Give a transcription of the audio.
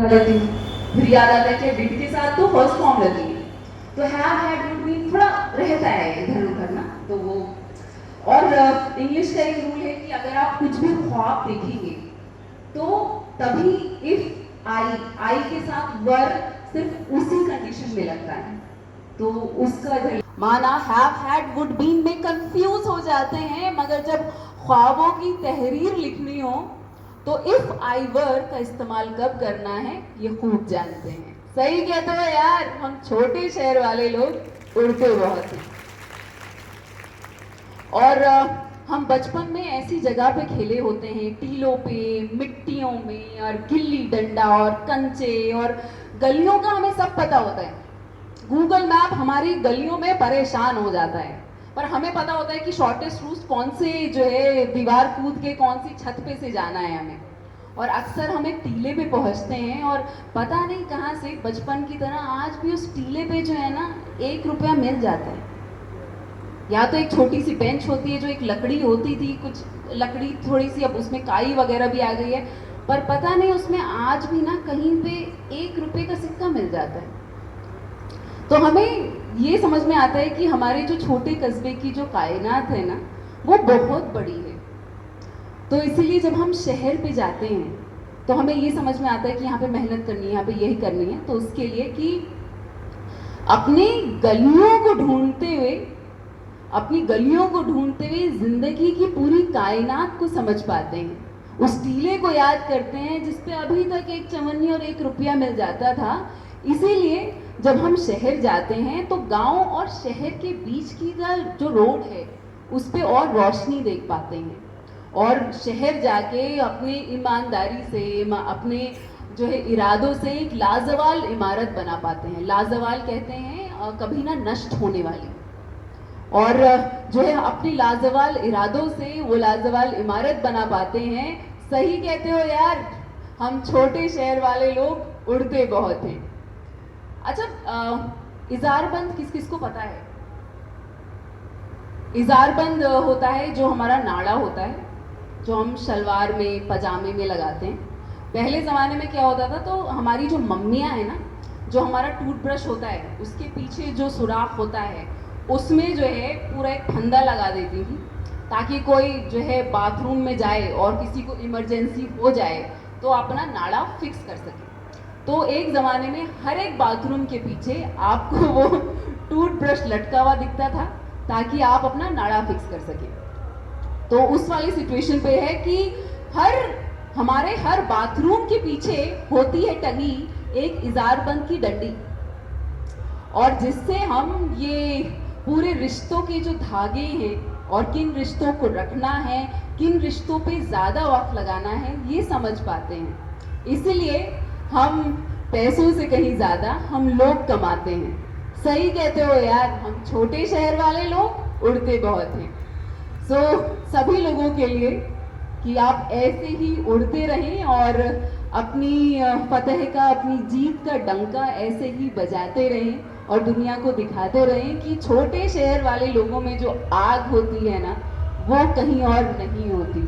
लगा देती हूँ, फिर याद आता है कि डिड के साथ तो फर्स्ट फॉर्म लगी है, तो हैव हैड वुड बीन थोड़ा रहता है इधर उधर ना, तो वो। और इंग्लिश का एक रूल है कि अगर आप कुछ भी ख्वाब देखेंगे तो तभी इफ आई के साथ वर सिर्फ उसी कंडीशन में लगता है, तो उसका माना हैव हैड वुड बीन में कंफ्यूज हो जाते हैं, मगर जब ख्वाबों की तहरीर लिखनी हो तो इफ आई वर का इस्तेमाल कब करना है ये खूब जानते हैं। सही कहते हो यार, हम छोटे शहर वाले लोग उड़ते बहुत हैं। और हम बचपन में ऐसी जगह पे खेले होते हैं, टीलों पे, मिट्टियों में, और गिल्ली डंडा और कंचे, और गलियों का हमें सब पता होता है। गूगल मैप हमारी गलियों में परेशान हो जाता है, पर हमें पता होता है कि शॉर्टेस्ट रूट कौन से जो है दीवार कूद के कौन सी छत पे से जाना है हमें। और अक्सर हम एक टीले पे पहुंचते हैं और पता नहीं कहाँ से बचपन की तरह आज भी उस टीले पे जो है ना 1 रुपया मिल जाता है। या तो एक छोटी सी बेंच होती है जो एक लकड़ी होती थी, कुछ लकड़ी थोड़ी सी अब उसमें काई वगैरह भी आ गई है, पर पता नहीं उसमें आज भी ना कहीं पे 1 रुपये का सिक्का मिल जाता है। तो हमें ये समझ में आता है कि हमारे जो छोटे कस्बे की जो कायनात है ना वो बहुत बड़ी है। तो इसीलिए जब हम शहर पे जाते हैं तो हमें ये समझ में आता है कि यहाँ पे मेहनत करनी है, यहाँ पे यही करनी है, तो उसके लिए कि अपनी गलियों को ढूंढते हुए जिंदगी की पूरी कायनात को समझ पाते हैं। उस टीले को याद करते हैं जिसपे अभी तक एक चवन्नी और 1 रुपया मिल जाता था। इसीलिए जब हम शहर जाते हैं तो गांव और शहर के बीच की जो रोड है उस पर और रोशनी देख पाते हैं, और शहर जाके अपनी ईमानदारी से, अपने जो है इरादों से एक लाजवाल इमारत बना पाते हैं। लाजवाल कहते हैं कभी ना नष्ट होने वाली। और जो है अपनी लाजवाल इरादों से वो लाजवाल इमारत बना पाते हैं। सही कहते हो यार, हम छोटे शहर वाले लोग उड़ते बहुत हैं। अच्छा, इजारबंद किस किस को पता है? इजारबंद होता है जो हमारा नाड़ा होता है, जो हम शलवार में पजामे में लगाते हैं। पहले ज़माने में क्या होता था, तो हमारी जो मम्मियाँ हैं ना, जो हमारा टूथब्रश होता है उसके पीछे जो सुराख होता है उसमें जो है पूरा एक फंदा लगा देती थी, ताकि कोई जो है बाथरूम में जाए और किसी को इमरजेंसी हो जाए तो अपना नाड़ा फिक्स कर सके। तो एक ज़माने में हर एक बाथरूम के पीछे आपको वो टूथब्रश लटका हुआ दिखता था ताकि आप अपना नाड़ा फिक्स कर सकें। तो उस वाली सिचुएशन पे है कि हमारे हर बाथरूम के पीछे होती है टंगी एक इजारबंद की डंडी, और जिससे हम ये पूरे रिश्तों के जो धागे हैं और किन रिश्तों को रखना है, किन रिश्तों पे ज़्यादा वक्त लगाना है, ये समझ पाते हैं। इसलिए हम पैसों से कहीं ज़्यादा हम लोग कमाते हैं। सही कहते हो यार, हम छोटे शहर वाले लोग उड़ते बहुत हैं। सो सभी लोगों के लिए कि आप ऐसे ही उड़ते रहें और अपनी फतह का, अपनी जीत का डंका ऐसे ही बजाते रहें और दुनिया को दिखाते रहें कि छोटे शहर वाले लोगों में जो आग होती है ना वो कहीं और नहीं होती।